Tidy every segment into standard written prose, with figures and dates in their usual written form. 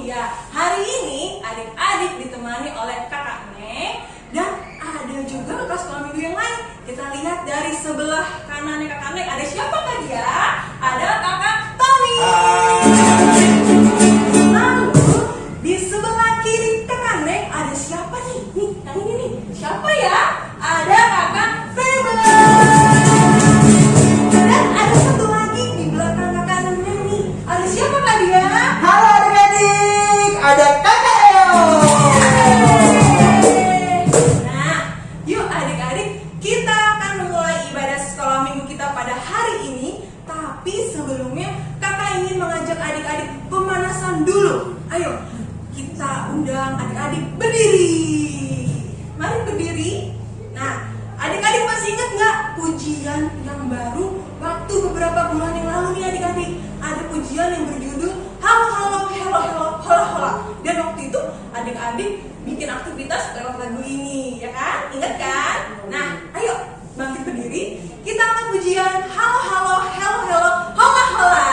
Iya, hari ini adik-adik ditemani oleh kakak Neng dan ada juga kelas sekolah minggu yang lain. Kita lihat dari sebelah kanannya kakak Neng, ada siapa kah dia? Ada kakak Tommy. Lalu di sebelah kiri kakak Neng ada siapa nih? Nih, yang ini nih. Siapa ya? Ada kakak Febel. Dan ada satu lagi di belakang kakak Neng nih. Ada siapa kah dia? Halo adik-adik, ada kakak Eo. Nah, yuk adik-adik, kita akan memulai ibadah sekolah minggu kita pada hari ini. Tapi sebelumnya kakak ingin mengajak adik-adik pemanasan dulu. Ayo, kita undang adik-adik berdiri. Mari berdiri. Nah, adik-adik masih ingat nggak pujian yang baru waktu beberapa bulan yang lalu nih adik-adik? Ada pujian yang berjudul halo halo hello hello hola hola. Dan waktu itu adik-adik bikin aktivitas lewat lagu ini, ya kan? Ingat kan? Nah, ayo bangkit berdiri. Kita angkat pujian halo halo hello hello hola hola.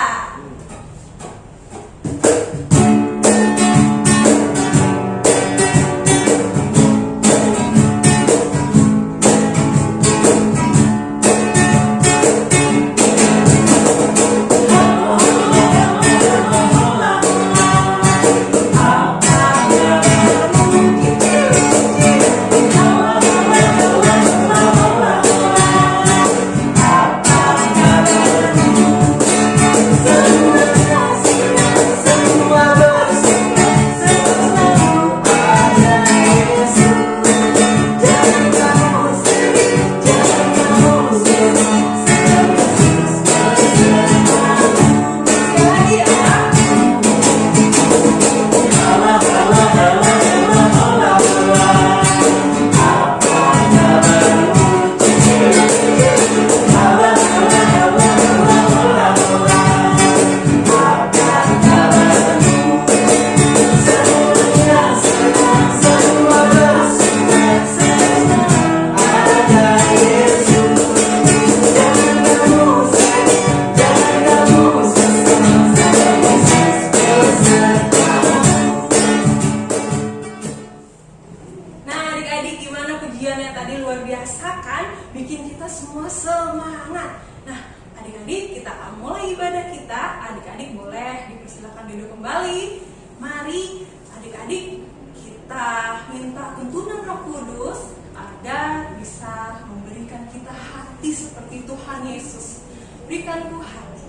Bikin kita semua semangat. Nah, adik-adik, kita akan mulai ibadah kita. Adik-adik boleh dipersilakan duduk kembali. Mari adik-adik kita minta tuntunan Roh Kudus agar bisa memberikan kita hati seperti Tuhan Yesus. Berikan ku hati.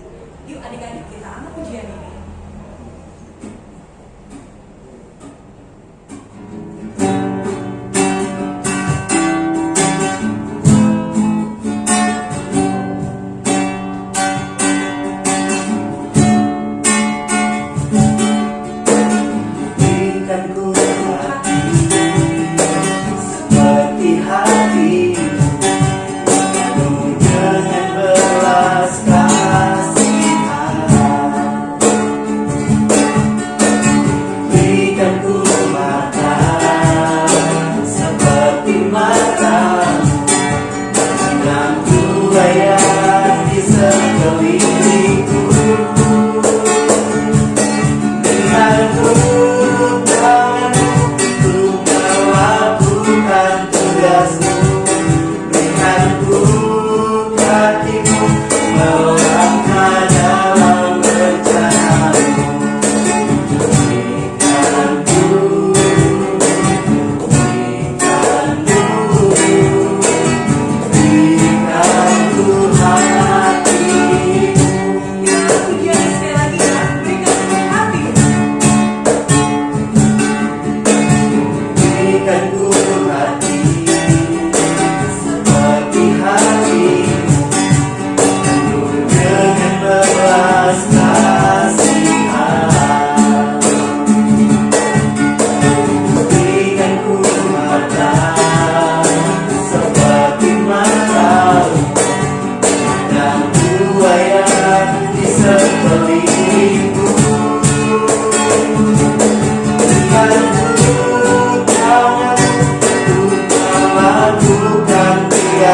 Yuk adik-adik, kita angkat pujian ini. Dengan belas kasihan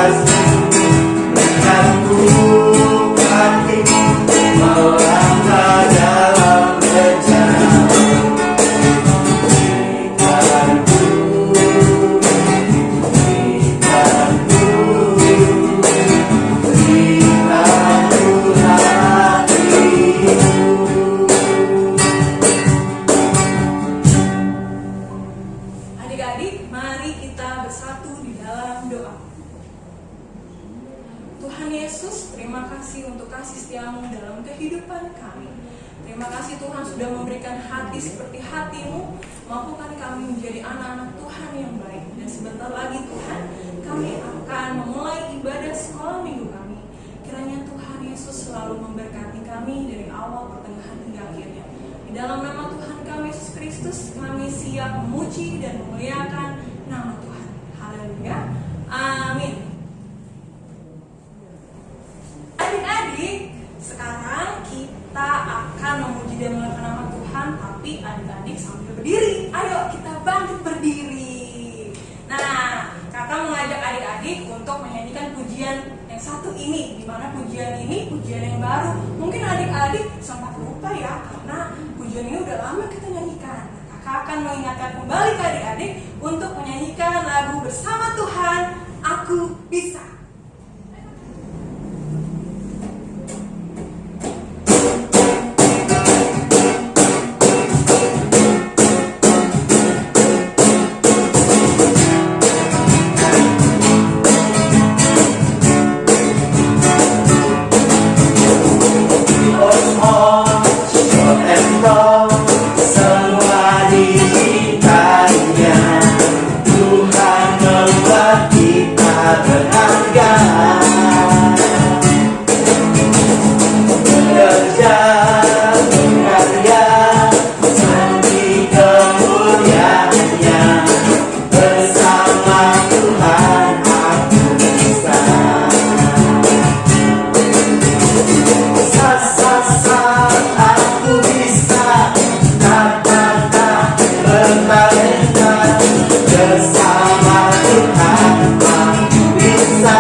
kasih mengaku hatimu melangkah dalam perjalanan. Adik-adik, mari kita bersatu di dalam doa. Tuhan Yesus, terima kasih untuk kasih setiamu dalam kehidupan kami. Terima kasih Tuhan sudah memberikan hati seperti hatimu. Mampukan kami menjadi anak-anak Tuhan yang baik. Dan sebentar lagi Tuhan, kami akan memulai ibadah sekolah minggu kami. Kiranya Tuhan Yesus selalu memberkati kami dari awal, pertengahan, hingga akhirnya. Di dalam nama Tuhan kami Yesus Kristus, kami siap memuji dan memuliakan nama Tuhan. Haleluya. Amin. Adik-adik, sekarang kita akan memuji dan memuliakan nama Tuhan, tapi adik-adik sambil berdiri. Ayo kita bangkit berdiri. Nah, kakak mengajak adik-adik untuk menyanyikan pujian yang satu ini. Di mana pujian ini pujian yang baru. Mungkin adik-adik sempat lupa ya, karena pujian ini udah lama kita nyanyikan. Kakak akan mengingatkan kembali ke adik-adik untuk menyanyikan lagu Bersama Tuhan, Aku Bisa. Semua diizinkannya, Tuhan membuat kita berharga. Bekerja, berkarya, demi kemuliaannya. Bersama Tuhan aku bisa. Aku bisa katakan bertalenta. Bersama Tuhan aku bisa.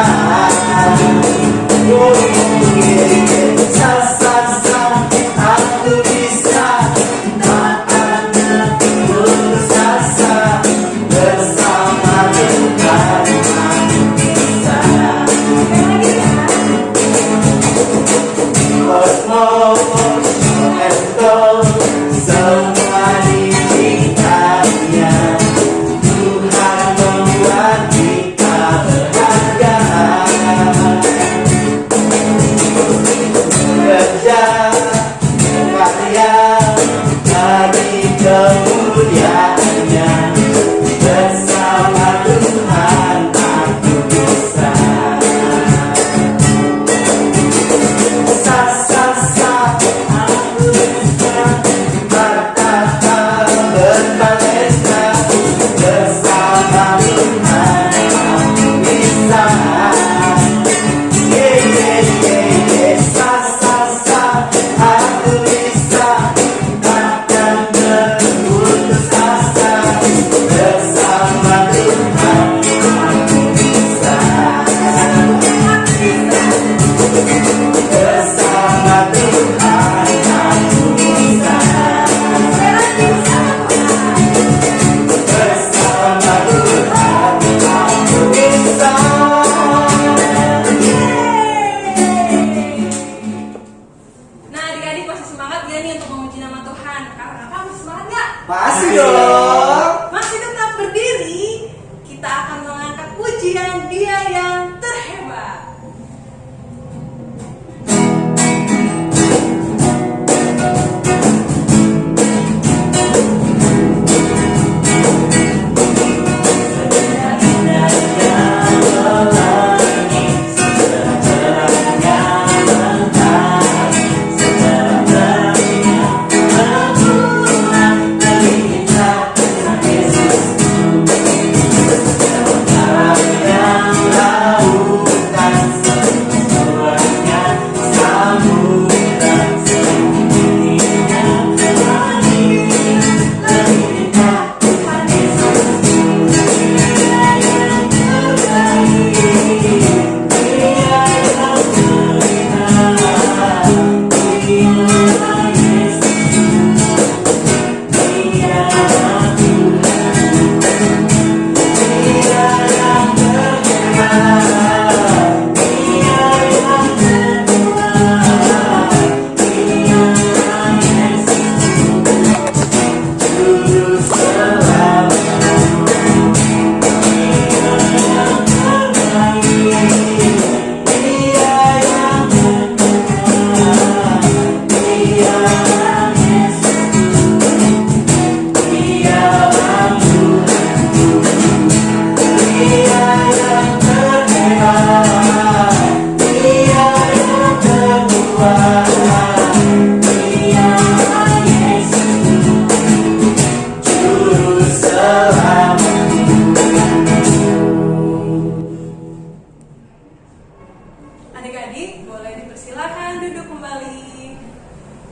Adik-adik boleh dipersilakan duduk kembali.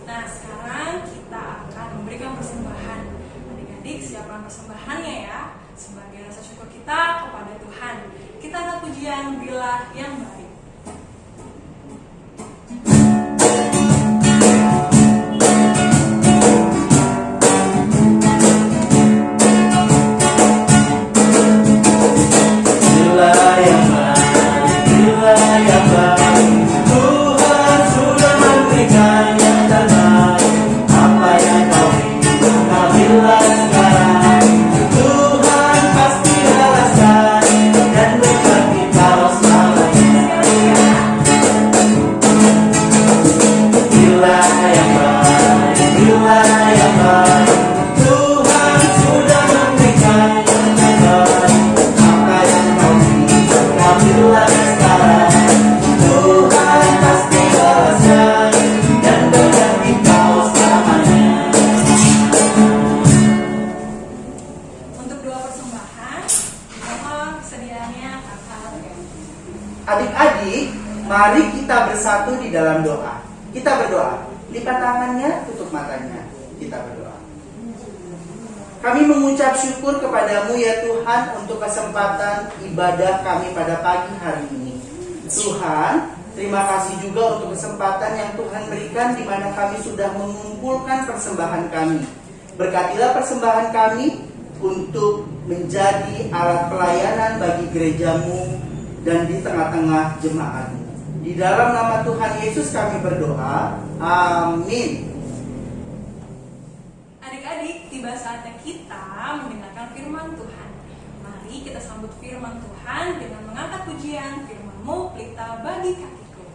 Nah, sekarang kita akan memberikan persembahan. Adik-adik siapkan persembahannya ya, sebagai rasa syukur kita kepada Tuhan. Kita akan pujian Bila yang baik. Adik-adik, mari kita bersatu di dalam doa. Kita berdoa. Lipat tangannya, tutup matanya. Kita berdoa. Kami mengucap syukur kepadamu ya Tuhan untuk kesempatan ibadah kami pada pagi hari ini. Tuhan, terima kasih juga untuk kesempatan yang Tuhan berikan di mana kami sudah mengumpulkan persembahan kami. Berkatilah persembahan kami untuk menjadi alat pelayanan bagi gerejamu dan di tengah-tengah jemaat. Di dalam nama Tuhan Yesus kami berdoa. Amin. Adik-adik, tiba saatnya kita mendengarkan firman Tuhan. Mari kita sambut firman Tuhan dengan mengangkat pujian firman-Mu pelita bagi kakiku.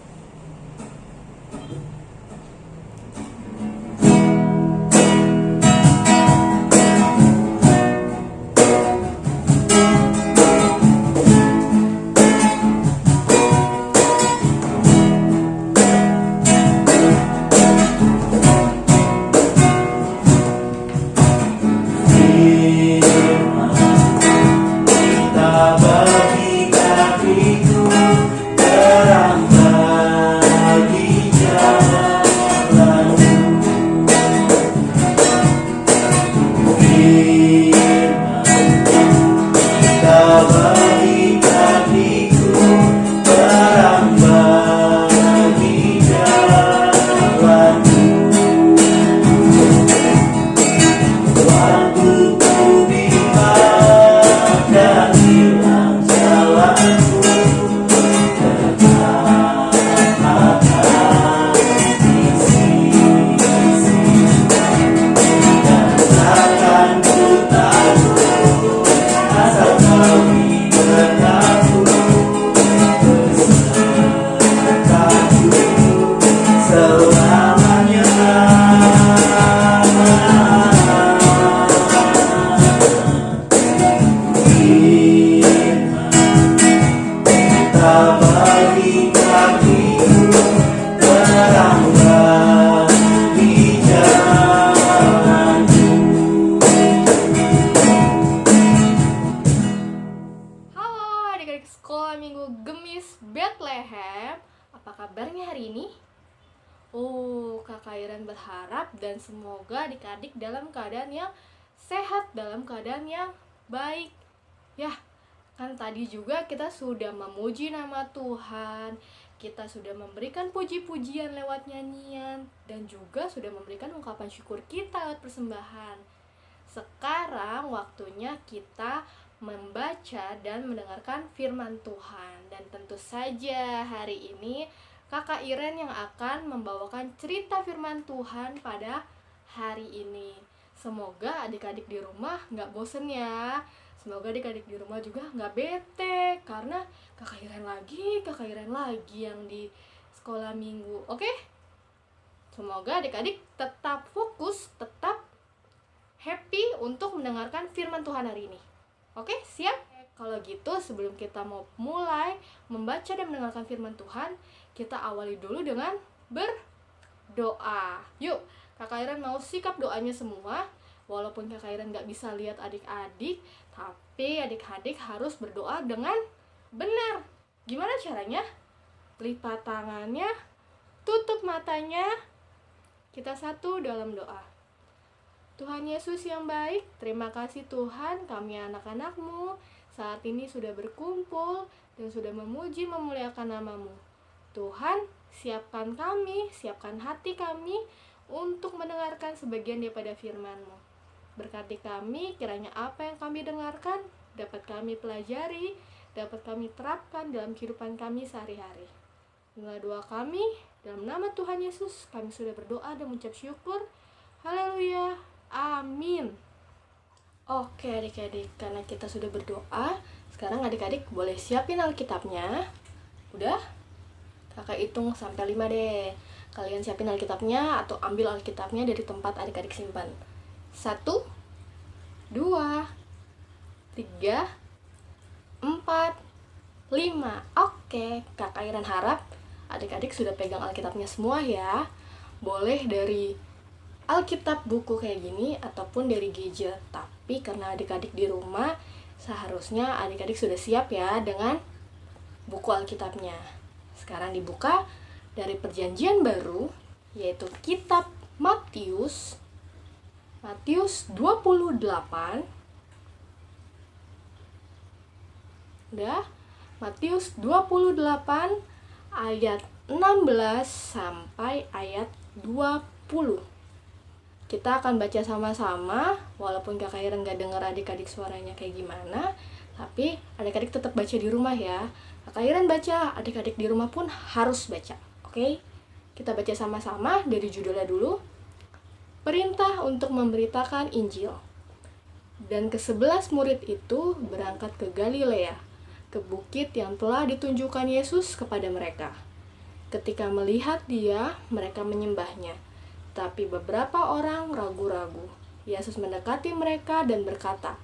Sekolah Minggu Gemis Bethlehem. Apa kabarnya hari ini? Kakak Iren berharap dan semoga adik-adik dalam keadaan yang sehat, dalam keadaan yang baik. Ya, kan tadi juga kita sudah memuji nama Tuhan, kita sudah memberikan puji-pujian lewat nyanyian, dan juga sudah memberikan ungkapan syukur kita lewat persembahan. Sekarang waktunya kita membaca dan mendengarkan firman Tuhan. Dan tentu saja hari ini Kakak Iren yang akan membawakan cerita firman Tuhan pada hari ini. Semoga adik-adik di rumah gak bosen ya. Semoga adik-adik di rumah juga gak bete karena Kakak Iren lagi yang di sekolah minggu. Oke? Semoga adik-adik tetap fokus, tetap happy untuk mendengarkan firman Tuhan hari ini. Oke, siap? Kalau gitu sebelum kita mau mulai membaca dan mendengarkan firman Tuhan, kita awali dulu dengan berdoa. Yuk, Kakak Iren mau sikap doanya semua. Walaupun Kakak Iren gak bisa lihat adik-adik, tapi adik-adik harus berdoa dengan benar. Gimana caranya? lipat tangannya, tutup matanya. Kita satu dalam doa. Tuhan Yesus yang baik, terima kasih Tuhan, kami anak-anak-Mu saat ini sudah berkumpul dan sudah memuji memuliakan nama-Mu. Tuhan, siapkan kami, siapkan hati kami untuk mendengarkan sebagian daripada firman-Mu. Berkati kami, kiranya apa yang kami dengarkan dapat kami pelajari, dapat kami terapkan dalam kehidupan kami sehari-hari. Inilah doa kami, dalam nama Tuhan Yesus kami sudah berdoa dan mengucap syukur. Haleluya, amin. Oke adik-adik, karena kita sudah berdoa, sekarang adik-adik boleh siapin Alkitabnya. Udah? Kakak hitung sampai 5 deh. Kalian siapin Alkitabnya atau ambil Alkitabnya dari tempat adik-adik simpan. 1, 2, 3, 4, 5. Oke, Kakak Iren harap adik-adik sudah pegang Alkitabnya semua ya. Boleh dari Alkitab buku kayak gini ataupun dari gadget. Tapi karena adik-adik di rumah, seharusnya adik-adik sudah siap ya dengan buku Alkitabnya. Sekarang dibuka dari Perjanjian Baru, yaitu kitab Matius 28. Udah? Matius 28 ayat 16 sampai ayat 20. Kita akan baca sama-sama, walaupun Kakak Iren gak dengar adik-adik suaranya kayak gimana, tapi adik-adik tetap baca di rumah ya. Kakak Iren baca, adik-adik di rumah pun harus baca. Oke? Kita baca sama-sama dari judulnya dulu. Perintah untuk memberitakan Injil. Dan ke-11 murid itu berangkat ke Galilea, ke bukit yang telah ditunjukkan Yesus kepada mereka. Ketika melihat Dia, mereka menyembahnya. Tapi beberapa orang ragu-ragu. Yesus mendekati mereka dan berkata,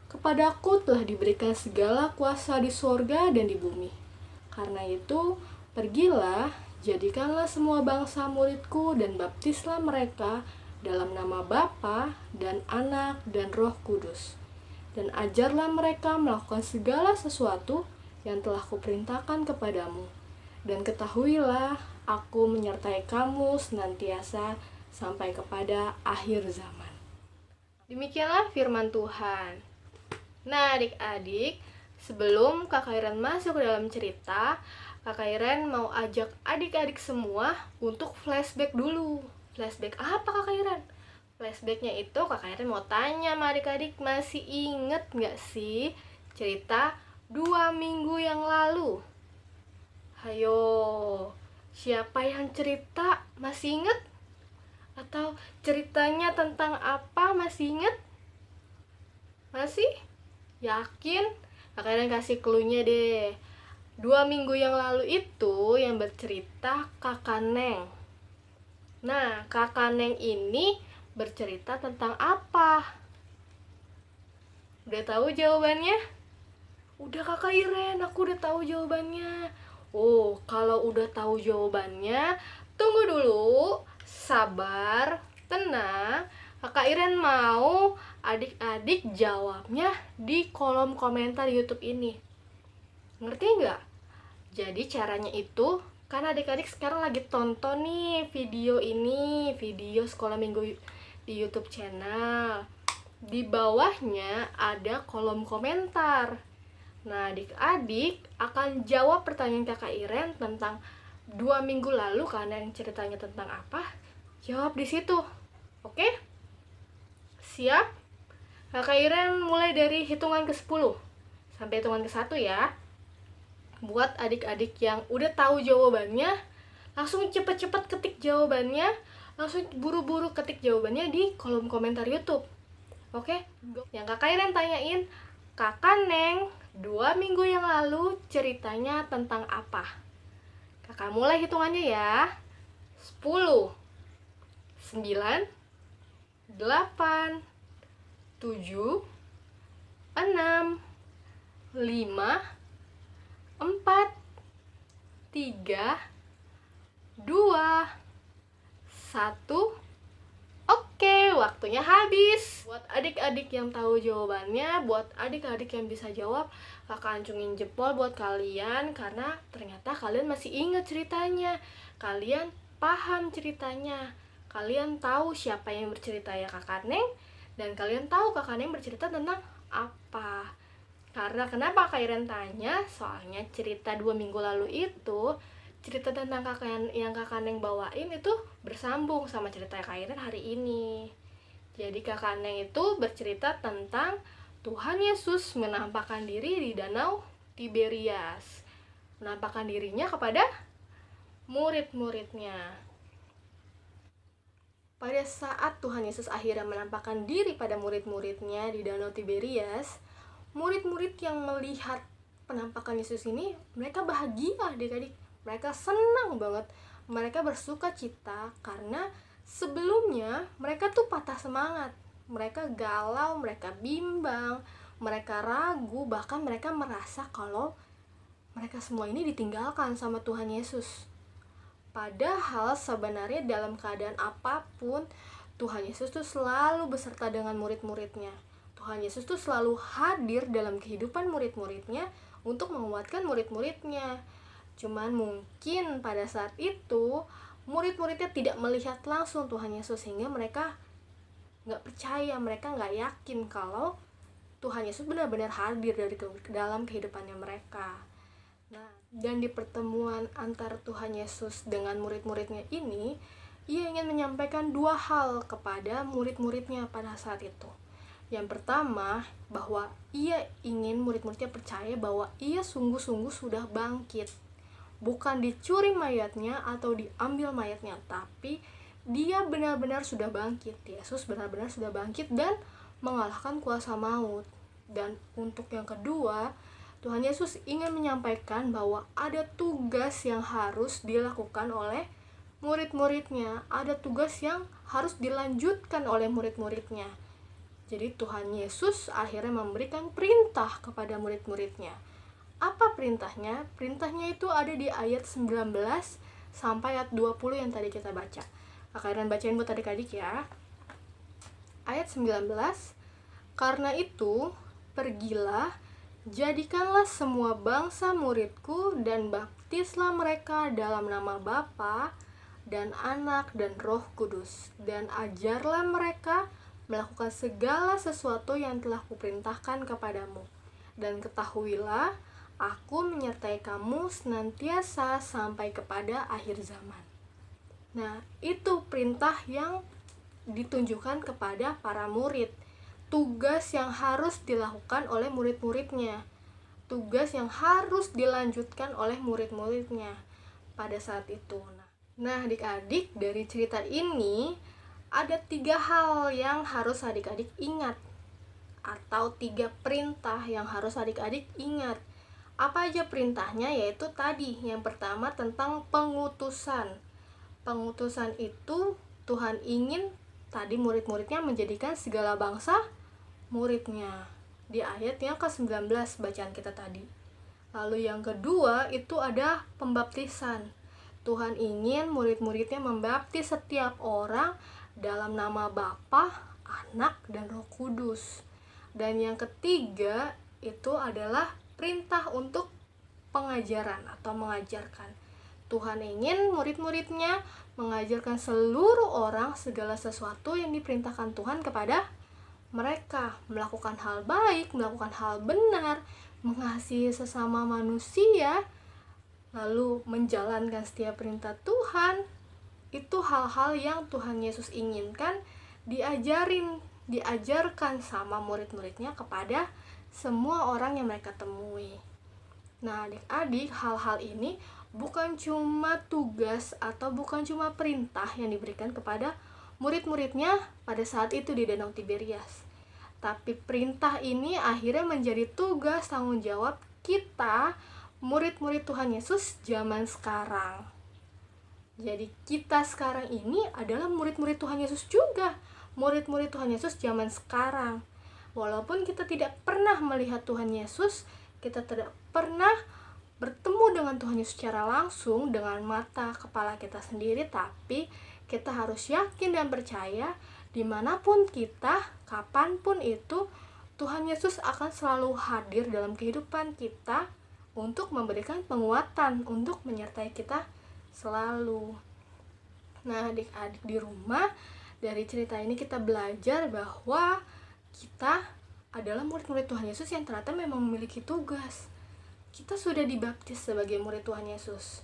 "Kepadaku telah diberikan segala kuasa di sorga dan di bumi. Karena itu, pergilah, jadikanlah semua bangsa muridku dan baptislah mereka dalam nama Bapa dan Anak dan Roh Kudus. Dan ajarlah mereka melakukan segala sesuatu yang telah kuperintahkan kepadamu. Dan ketahuilah, aku menyertai kamu senantiasa sampai kepada akhir zaman." Demikianlah firman Tuhan. Nah adik-adik, sebelum Kakak Iren masuk ke dalam cerita, Kakak Iren mau ajak adik-adik semua untuk flashback dulu. Flashback apa Kakak Iren? Flashbacknya itu Kakak Iren mau tanya sama adik-adik, masih inget gak sih cerita 2 minggu yang lalu? Hayo, siapa yang cerita? Masih inget? Atau ceritanya tentang apa, masih inget? Masih? Yakin? Kakak Iren kasih clue-nya deh. 2 minggu yang lalu itu yang bercerita Kakak Neng. Nah, Kakak Neng ini bercerita tentang apa? Udah tahu jawabannya? Udah Kakak Iren, aku udah tahu jawabannya. Oh, kalau udah tahu jawabannya, tunggu dulu. Sabar, tenang. Kakak Iren mau adik-adik jawabnya di kolom komentar YouTube ini. Ngerti nggak? Jadi caranya itu, karena adik-adik sekarang lagi tonton nih video ini, video sekolah minggu di YouTube channel. Di bawahnya ada kolom komentar. Nah, adik-adik akan jawab pertanyaan Kakak Iren tentang 2 minggu lalu, karena yang ceritanya tentang apa, jawab di situ. Oke? Siap? Kakak Iren mulai dari hitungan ke-10 sampai hitungan ke-1 ya. Buat adik-adik yang udah tahu jawabannya, langsung cepet-cepet ketik jawabannya, langsung buru-buru ketik jawabannya di kolom komentar YouTube. Oke? Yang Kakak Iren tanyain, Kakak Neng 2 minggu yang lalu ceritanya tentang apa? Kakak mulai hitungannya ya. 10, 9, 8, 7, 6, 5, 4, 3, 2, 1. Oke, waktunya habis. Buat adik-adik yang tahu jawabannya, buat adik-adik yang bisa jawab, kakak acungin jempol buat kalian karena ternyata kalian masih ingat ceritanya. Kalian paham ceritanya. Kalian tahu siapa yang bercerita ya Kakak Neng, dan kalian tahu Kakak Neng bercerita tentang apa. Karena kenapa Kak Iren tanya? Soalnya cerita 2 minggu lalu itu, cerita tentang yang Kakak Neng bawain itu bersambung sama cerita Kak Iren hari ini. Jadi Kakak Neng itu bercerita tentang Tuhan Yesus menampakkan diri di Danau Tiberias. Menampakkan dirinya kepada murid-muridnya. Pada saat Tuhan Yesus akhirnya menampakkan diri pada murid-muridnya di Danau Tiberias, murid-murid yang melihat penampakan Yesus ini, mereka bahagia adik-adik. Mereka senang banget. Mereka bersuka cita karena sebelumnya mereka tuh patah semangat. Mereka galau, mereka bimbang, mereka ragu, bahkan mereka merasa kalau mereka semua ini ditinggalkan sama Tuhan Yesus. Padahal sebenarnya dalam keadaan apapun, Tuhan Yesus tuh selalu beserta dengan murid-muridnya. Tuhan Yesus tuh selalu hadir dalam kehidupan murid-muridnya untuk menguatkan murid-muridnya. Cuman mungkin pada saat itu murid-muridnya tidak melihat langsung Tuhan Yesus, sehingga mereka nggak percaya, mereka nggak yakin kalau Tuhan Yesus benar-benar hadir dalam kehidupannya mereka. Nah, dan di pertemuan antara Tuhan Yesus dengan murid-muridnya ini, ia ingin menyampaikan 2 hal kepada murid-muridnya pada saat itu. Yang pertama, bahwa ia ingin murid-muridnya percaya bahwa ia sungguh-sungguh sudah bangkit. Bukan dicuri mayatnya atau diambil mayatnya, tapi dia benar-benar sudah bangkit. Yesus benar-benar sudah bangkit dan mengalahkan kuasa maut. Dan untuk yang kedua, Tuhan Yesus ingin menyampaikan bahwa ada tugas yang harus dilakukan oleh murid-muridnya. Ada tugas yang harus dilanjutkan oleh murid-muridnya. Jadi Tuhan Yesus akhirnya memberikan perintah kepada murid-muridnya. Apa perintahnya? Perintahnya itu ada di ayat 19 sampai ayat 20 yang tadi kita baca. Kakak Iren bacain buat adik-adik ya. Ayat 19, karena itu, pergilah, jadikanlah semua bangsa muridku dan baptislah mereka dalam nama Bapa dan Anak dan Roh Kudus, dan ajarlah mereka melakukan segala sesuatu yang telah kuperintahkan kepadamu. Dan ketahuilah, aku menyertai kamu senantiasa sampai kepada akhir zaman. Nah, itu perintah yang ditunjukkan kepada para murid. Tugas yang harus dilakukan oleh murid-muridnya. Tugas yang harus dilanjutkan oleh murid-muridnya pada saat itu. Nah, adik-adik, dari cerita ini ada 3 hal yang harus adik-adik ingat, atau 3 perintah yang harus adik-adik ingat. Apa aja perintahnya? Yaitu tadi, yang pertama tentang pengutusan. Pengutusan itu Tuhan ingin tadi murid-muridnya menjadikan segala bangsa muridnya. Di ayat yang ke-19 bacaan kita tadi. Lalu yang kedua itu ada pembaptisan. Tuhan ingin murid-muridnya membaptis setiap orang dalam nama Bapa, Anak, dan Roh Kudus. Dan yang ketiga itu adalah perintah untuk pengajaran atau mengajarkan. Tuhan ingin murid-muridnya mengajarkan seluruh orang segala sesuatu yang diperintahkan Tuhan kepada mereka. Melakukan hal baik, melakukan hal benar, mengasihi sesama manusia, lalu menjalankan setiap perintah Tuhan. Itu hal-hal yang Tuhan Yesus inginkan diajarkan sama murid-muridnya kepada semua orang yang mereka temui. Nah, adik-adik, hal-hal ini bukan cuma tugas atau bukan cuma perintah yang diberikan kepada murid-muridnya pada saat itu di Danau Tiberias. Tapi perintah ini akhirnya menjadi tugas tanggung jawab kita, murid-murid Tuhan Yesus zaman sekarang. Jadi kita sekarang ini adalah murid-murid Tuhan Yesus juga. Murid-murid Tuhan Yesus zaman sekarang. Walaupun kita tidak pernah melihat Tuhan Yesus, kita tidak pernah bertemu dengan Tuhan Yesus secara langsung dengan mata kepala kita sendiri, tapi kita harus yakin dan percaya Dimanapun kita, kapanpun itu, Tuhan Yesus akan selalu hadir dalam kehidupan kita untuk memberikan penguatan, untuk menyertai kita selalu. Nah, adik-adik di rumah, dari cerita ini kita belajar bahwa kita adalah murid-murid Tuhan Yesus yang ternyata memang memiliki tugas. Kita sudah dibaptis sebagai murid Tuhan Yesus.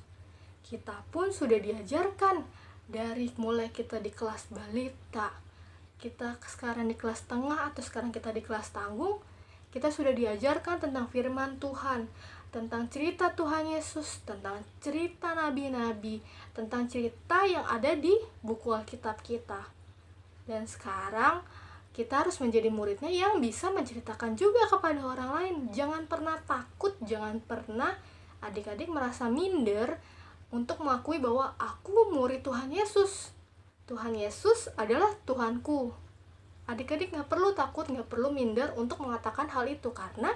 Kita pun sudah diajarkan dari mulai kita di kelas balita, kita sekarang di kelas tengah, atau sekarang kita di kelas tanggung, kita sudah diajarkan tentang firman Tuhan, tentang cerita Tuhan Yesus, tentang cerita nabi-nabi, tentang cerita yang ada di buku Alkitab kita. Dan sekarang kita harus menjadi muridnya yang bisa menceritakan juga kepada orang lain. Jangan pernah takut, jangan pernah adik-adik merasa minder untuk mengakui bahwa aku murid Tuhan Yesus. Tuhan Yesus adalah Tuhanku. Adik-adik gak perlu takut, gak perlu minder untuk mengatakan hal itu, karena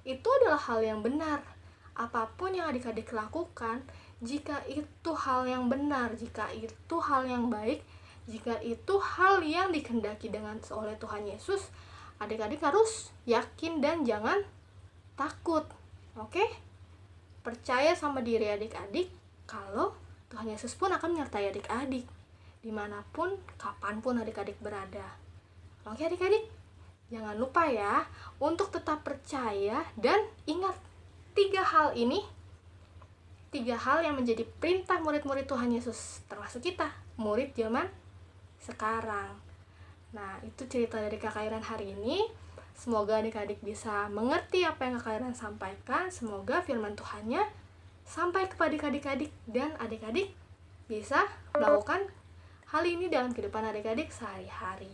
itu adalah hal yang benar. Apapun yang adik-adik lakukan, jika itu hal yang benar, jika itu hal yang baik, jika itu hal yang dikehendaki oleh Tuhan Yesus, adik-adik harus yakin dan jangan takut. Oke? Percaya sama diri adik-adik kalau Tuhan Yesus pun akan menyertai adik-adik dimanapun, kapanpun adik-adik berada. Oke adik-adik, jangan lupa ya untuk tetap percaya dan ingat 3 hal ini, 3 hal yang menjadi perintah murid-murid Tuhan Yesus, termasuk kita, murid zaman sekarang. Nah, itu cerita dari Kakak Iren hari ini. Semoga adik-adik bisa mengerti apa yang Kakak Iren sampaikan. Semoga firman Tuhannya sampai kepada adik-adik dan adik-adik bisa melakukan hal ini dalam kehidupan adik-adik sehari-hari.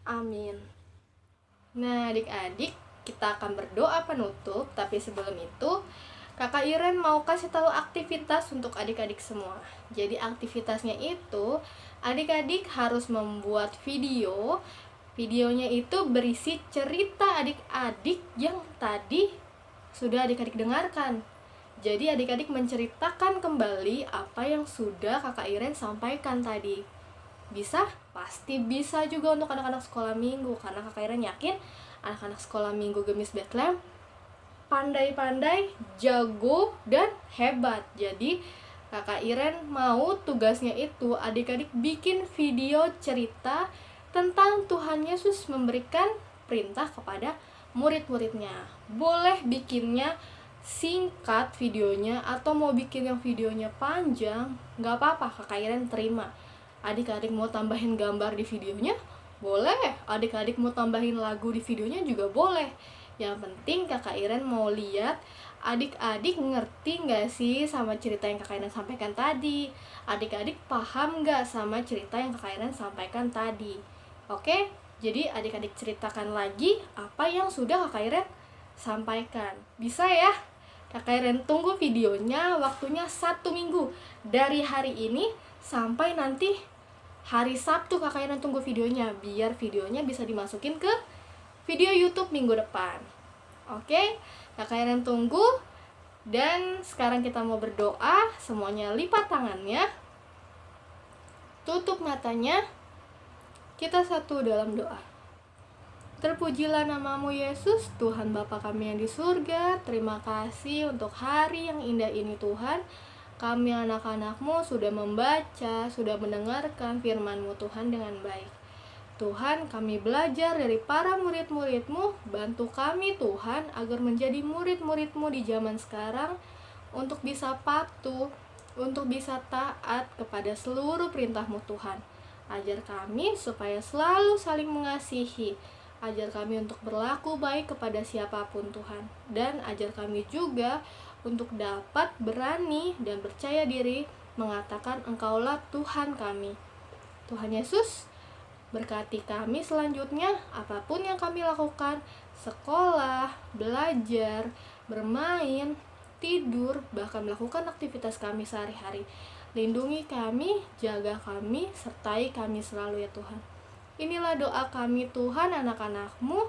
Amin. Nah, adik-adik, kita akan berdoa penutup, tapi sebelum itu Kakak Iren mau kasih tahu aktivitas untuk adik-adik semua. Jadi aktivitasnya itu adik-adik harus membuat video. Videonya itu berisi cerita adik-adik yang tadi sudah adik-adik dengarkan. Jadi adik-adik menceritakan kembali apa yang sudah Kakak Iren sampaikan tadi. Bisa? Pasti bisa juga untuk anak-anak sekolah minggu, karena Kakak Iren yakin anak-anak sekolah minggu Gemis Bethlehem pandai-pandai, jago, dan hebat. Jadi Kakak Iren mau tugasnya itu adik-adik bikin video cerita tentang Tuhan Yesus memberikan perintah kepada murid-muridnya. Boleh bikinnya singkat videonya, atau mau bikin yang videonya panjang, gak apa-apa, Kakak Iren terima. Adik-adik mau tambahin gambar di videonya, boleh. Adik-adik mau tambahin lagu di videonya juga boleh. Yang penting Kakak Iren mau lihat adik-adik ngerti gak sih sama cerita yang Kakak Iren sampaikan tadi. Adik-adik paham gak sama cerita yang Kakak Iren sampaikan tadi. Oke? Jadi adik-adik ceritakan lagi apa yang sudah Kakak Iren sampaikan. Bisa ya? Kakak Iren tunggu videonya, waktunya 1 minggu. Dari hari ini sampai nanti hari Sabtu Kakak Iren tunggu videonya, biar videonya bisa dimasukin ke video YouTube minggu depan. Oke, Kakak Iren tunggu. Dan sekarang kita mau berdoa. Semuanya lipat tangannya, tutup matanya, kita satu dalam doa. Terpujilah namamu Yesus, Tuhan Bapa kami yang di surga. Terima kasih untuk hari yang indah ini Tuhan. Kami anak-anak-Mu sudah membaca, sudah mendengarkan firman-Mu Tuhan dengan baik. Tuhan, kami belajar dari para murid-murid-Mu. Bantu kami Tuhan agar menjadi murid-murid-Mu di zaman sekarang, untuk bisa patuh, untuk bisa taat kepada seluruh perintah-Mu Tuhan. Ajar kami supaya selalu saling mengasihi. Ajar kami untuk berlaku baik kepada siapapun Tuhan. Dan ajar kami juga untuk dapat berani dan percaya diri mengatakan Engkaulah Tuhan kami. Tuhan Yesus, berkati kami selanjutnya, apapun yang kami lakukan, sekolah, belajar, bermain, tidur, bahkan melakukan aktivitas kami sehari-hari. Lindungi kami, jaga kami, sertai kami selalu ya Tuhan. Inilah doa kami Tuhan, anak-anak-Mu,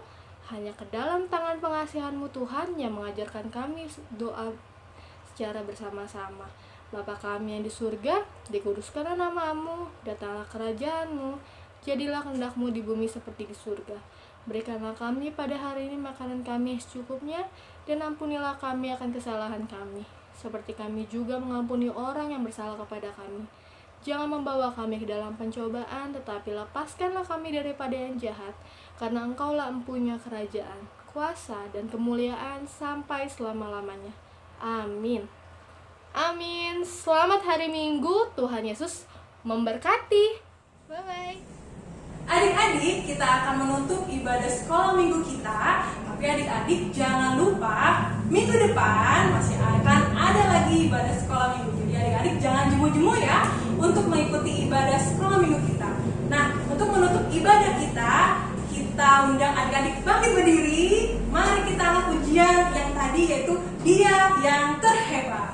hanya ke dalam tangan pengasihan-Mu Tuhan yang mengajarkan kami doa secara bersama-sama. Bapa kami yang di surga, dikuduskanlah nama-Mu, datanglah kerajaan-Mu, Jadilah kehendak-Mu di bumi seperti di surga. Berikanlah kami pada hari ini makanan kami yang secukupnya, dan ampunilah kami akan kesalahan kami, seperti kami juga mengampuni orang yang bersalah kepada kami. Jangan membawa kami ke dalam pencobaan, tetapi lepaskanlah kami daripada yang jahat, karena Engkaulah empunya kerajaan, kuasa, dan kemuliaan sampai selama-lamanya. Amin. Amin. Selamat hari Minggu. Tuhan Yesus memberkati. Bye-bye. Adik-adik, kita akan menutup ibadah sekolah minggu kita. Tapi adik-adik jangan lupa, minggu depan masih akan ada lagi ibadah sekolah minggu. Jadi adik-adik jangan jemu-jemu ya untuk mengikuti ibadah sekolah minggu kita. Nah, untuk menutup ibadah kita undang adik-adik bangkit berdiri. Mari kita angkat pujian yang tadi, yaitu Dia yang Terhebat.